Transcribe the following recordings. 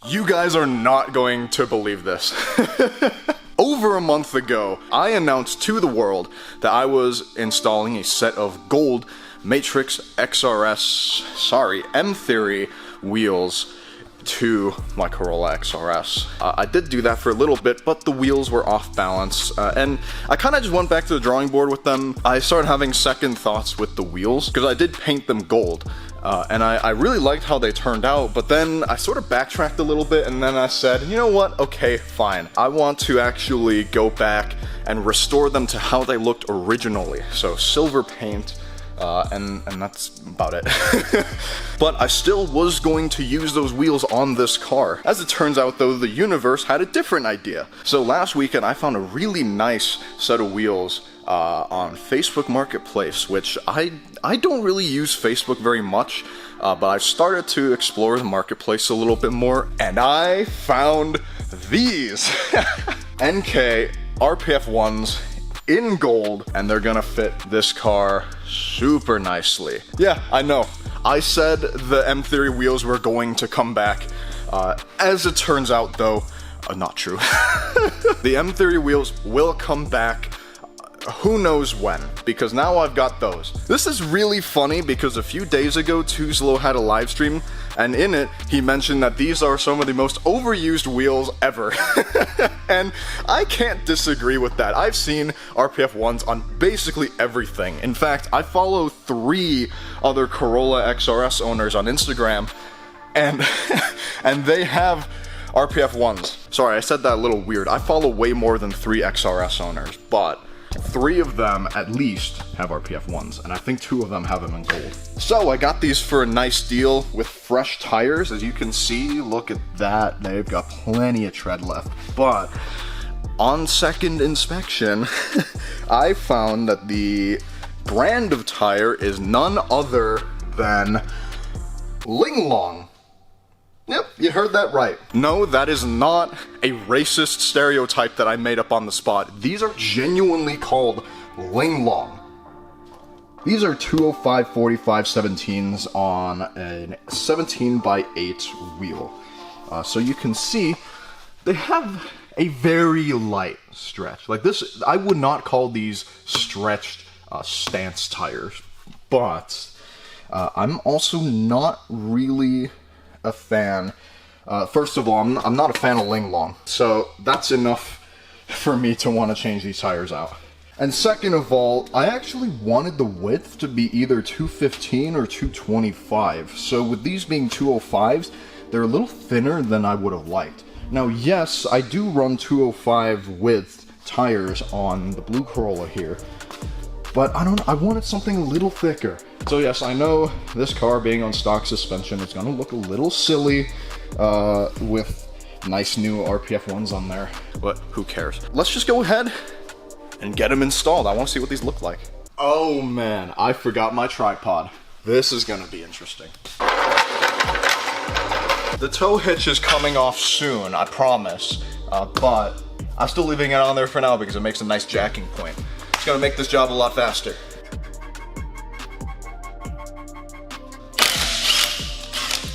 You guys are not going to believe this. Over a month ago, I announced to the world that I was installing a set of gold Matrix XRS, M-Theory wheels to my Corolla XRS. I did do that for a little bit, but the wheels were off balance, and I kind of just went back to the drawing board with them. I started having second thoughts with the wheels, because I did paint them gold. And I really liked how they turned out, but then I sort of backtracked a little bit, and then I said, you know what, okay, fine. I want to actually go back and restore them to how they looked originally. So silver paint, and that's about it. But I still was going to use those wheels on this car. As it turns out though, the universe had a different idea. So last weekend I found a really nice set of wheels on Facebook Marketplace, which I don't really use Facebook very much, but I've started to explore the marketplace a little bit more, and I found these NK RPF1's in gold, and they're gonna fit this car super nicely. Yeah, I know. I said the M-Theory wheels were going to come back. As it turns out though, not true. The M-Theory wheels will come back. Who knows when, because now I've got those. This is really funny because a few days ago, Tuzlo had a live stream, and in it, he mentioned that these are some of the most overused wheels ever. And I can't disagree with that. I've seen RPF1's on basically everything. In fact, I follow 3 other Corolla XRS owners on Instagram, and, and they have RPF1's. Sorry, I said that a little weird. I follow way more than 3 XRS owners, but 3 of them at least have RPF1's, and I think 2 of them have them in gold. So I got these for a nice deal with fresh tires. As you can see, look at that, they've got plenty of tread left. But on second inspection, I found that the brand of tire is none other than Linglong. Yep, you heard that right. No, that is not a racist stereotype that I made up on the spot. These are genuinely called Linglong. These are 205 45 17s on a 17x8 wheel. So you can see they have a very light stretch. Like this, I would not call these stretched stance tires, but I'm also not really a fan. First of all, I'm not a fan of Linglong, so that's enough for me to want to change these tires out. And second of all, I actually wanted the width to be either 215 or 225, so with these being 205s, they're a little thinner than I would have liked. Now yes, I do run 205 width tires on the blue Corolla here, but I wanted something a little thicker. So yes, I know this car being on stock suspension is gonna look a little silly with nice new RPF1's on there, but who cares? Let's just go ahead and get them installed. I wanna see what these look like. Oh man, I forgot my tripod. This is gonna be interesting. The tow hitch is coming off soon, I promise, but I'm still leaving it on there for now because it makes a nice jacking point. It's gonna make this job a lot faster.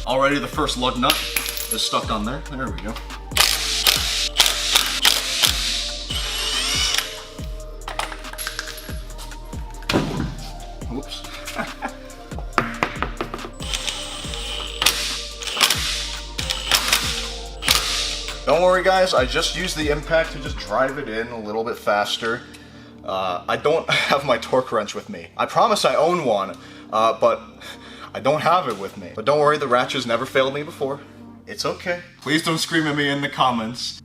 Already the first lug nut is stuck on there. There we go. Whoops. Don't worry guys, I just used the impact to just drive it in a little bit faster. I don't have my torque wrench with me. I promise I own one, but I don't have it with me. But don't worry, the ratchets never failed me before. It's okay. Please don't scream at me in the comments.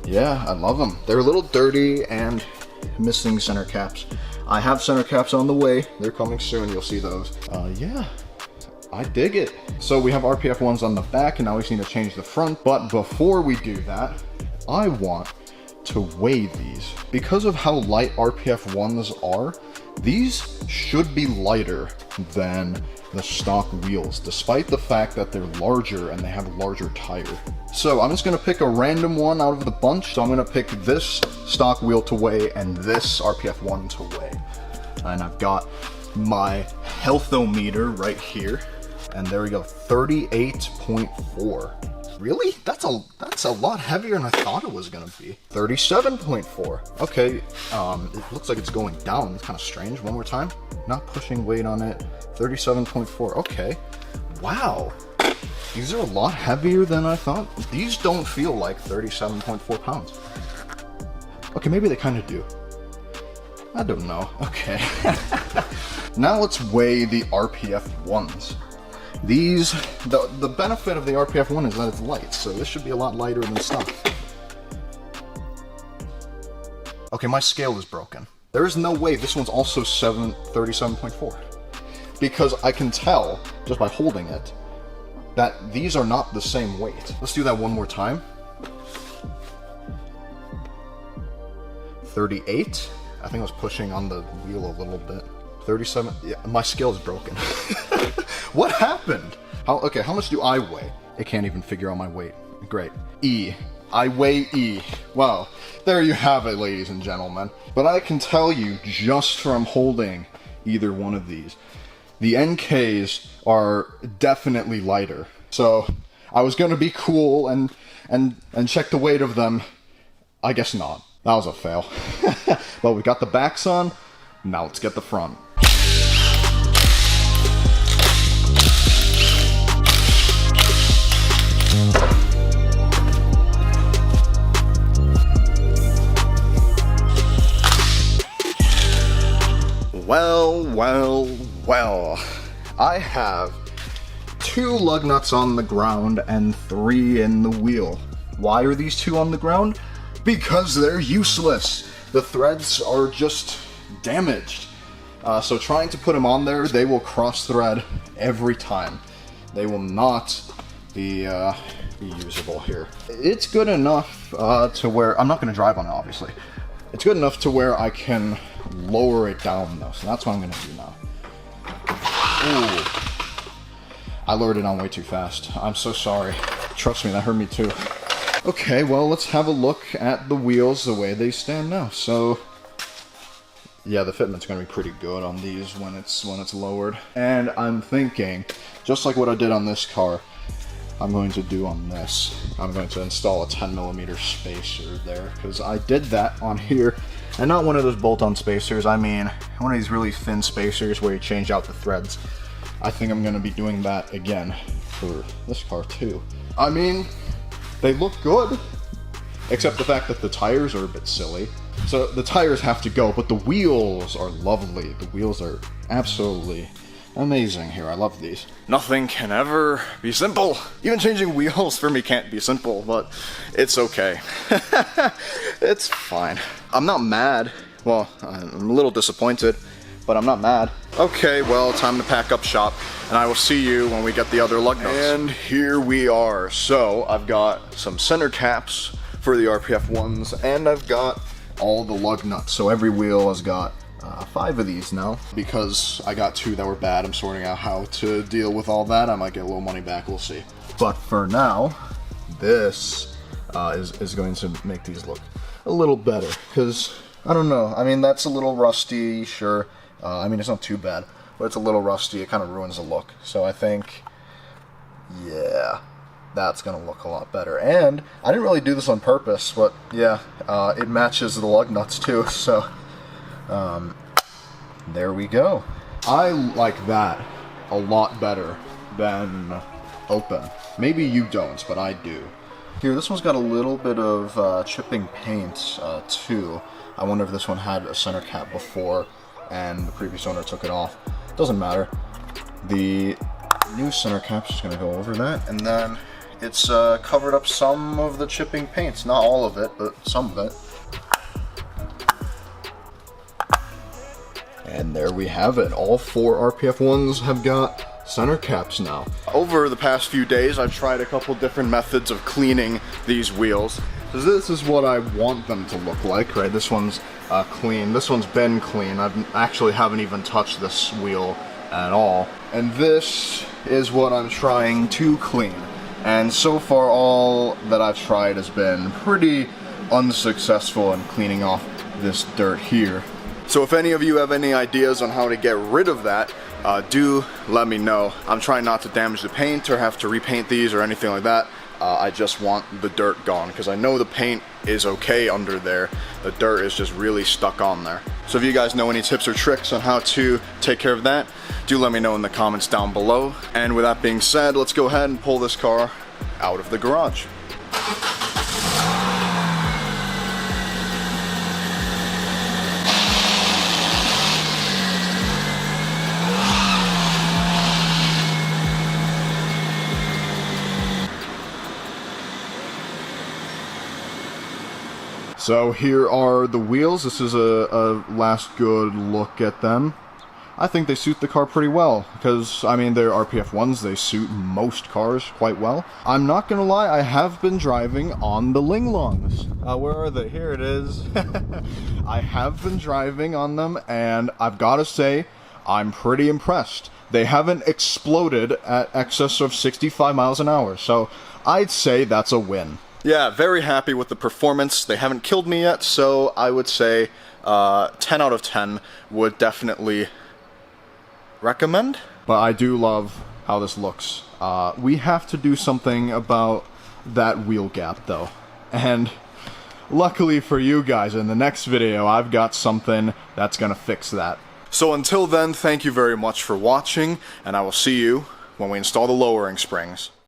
Yeah, I love them. They're a little dirty and missing center caps. I have center caps on the way. They're coming soon, you'll see those. Yeah, I dig it. So we have RPF1's on the back, and now we just need to change the front. But before we do that, I want to weigh these. Because of how light RPF1's are, these should be lighter than the stock wheels, despite the fact that they're larger and they have a larger tire. So I'm just gonna pick a random one out of the bunch. So I'm gonna pick this stock wheel to weigh and this RPF1 to weigh. And I've got my healthometer right here. And there we go, 38.4. Really? That's a lot heavier than I thought it was gonna be. 37.4. Okay, it looks like it's going down. It's kind of strange. One more time. Not pushing weight on it. 37.4. Okay. Wow. These are a lot heavier than I thought. These don't feel like 37.4 pounds. Okay, maybe they kind of do. I don't know. Okay. Now let's weigh the RPF1's. These, the benefit of the RPF1 is that it's light, so this should be a lot lighter than stuff. Okay, my scale is broken. There is no way this one's also 37.4. Because I can tell, just by holding it, that these are not the same weight. Let's do that one more time. 38. I think I was pushing on the wheel a little bit. 37. Yeah, my scale is broken. What happened? Okay, how much do I weigh? It can't even figure out my weight. Great. E. I weigh E. Wow. There you have it, ladies and gentlemen. But I can tell you, just from holding either one of these, the NKs are definitely lighter. So I was gonna be cool and check the weight of them. I guess not. That was a fail. But we got the backs on. Now let's get the front. Well. I have 2 lug nuts on the ground and 3 in the wheel. Why are these 2 on the ground? Because they're useless. The threads are just damaged. So trying to put them on there, they will cross thread every time. They will not be usable here. It's good enough to where, I'm not going to drive on it obviously. It's good enough to where I can lower it down though, so that's what I'm going to do now. Ooh. I lowered it on way too fast. I'm so sorry. Trust me, that hurt me too. Okay, well, let's have a look at the wheels the way they stand now. So, yeah, the fitment's going to be pretty good on these when it's lowered. And I'm thinking, just like what I did on this car, I'm going to do on this. I'm going to install a 10mm spacer there, because I did that on here. And not one of those bolt-on spacers, I mean one of these really thin spacers where you change out the threads. I think I'm going to be doing that again for this car too. I mean, they look good, except the fact that the tires are a bit silly. So the tires have to go, but the wheels are lovely. The wheels are absolutely amazing here. I love these. Nothing can ever be simple. Even changing wheels for me can't be simple, but it's okay. It's fine. I'm not mad. Well, I'm a little disappointed, but I'm not mad. Okay, well, time to pack up shop, and I will see you when we get the other lug nuts. And here we are. So I've got some center caps for the RPF1's, and I've got all the lug nuts. So every wheel has got 5 of these now, because I got 2 that were bad. I'm sorting out how to deal with all that. I might get a little money back, we'll see. But for now, this is going to make these look a little better, because I don't know, I mean, that's a little rusty, sure. I mean, it's not too bad, but it's a little rusty. It kind of ruins the look. So I think, yeah, that's gonna look a lot better. And I didn't really do this on purpose, but yeah, it matches the lug nuts too, so there we go. I like that a lot better than open. Maybe you don't, but I do. Here, this one's got a little bit of chipping paint too. I wonder if this one had a center cap before and the previous owner took it off. Doesn't matter. The new center cap's just gonna go over that, and then it's covered up some of the chipping paints. Not all of it, but some of it. And there we have it. All 4 RPF1's have got center caps now. Over the past few days, I've tried a couple different methods of cleaning these wheels. This is what I want them to look like, right? This one's clean. This one's been clean. I actually haven't even touched this wheel at all. And this is what I'm trying to clean. And so far, all that I've tried has been pretty unsuccessful in cleaning off this dirt here. So if any of you have any ideas on how to get rid of that, do let me know. I'm trying not to damage the paint or have to repaint these or anything like that. I just want the dirt gone because I know the paint is okay under there. The dirt is just really stuck on there. So if you guys know any tips or tricks on how to take care of that, do let me know in the comments down below. And with that being said, let's go ahead and pull this car out of the garage. So here are the wheels. This is a last good look at them. I think they suit the car pretty well, because, I mean, they're RPF1's, they suit most cars quite well. I'm not gonna lie, I have been driving on the Linglongs. Where are they? Here it is. I have been driving on them, and I've gotta say, I'm pretty impressed. They haven't exploded at excess of 65 miles an hour, so I'd say that's a win. Yeah, very happy with the performance. They haven't killed me yet, so I would say 10 out of 10 would definitely recommend. But I do love how this looks. We have to do something about that wheel gap, though. And luckily for you guys, in the next video, I've got something that's gonna fix that. So until then, thank you very much for watching, and I will see you when we install the lowering springs.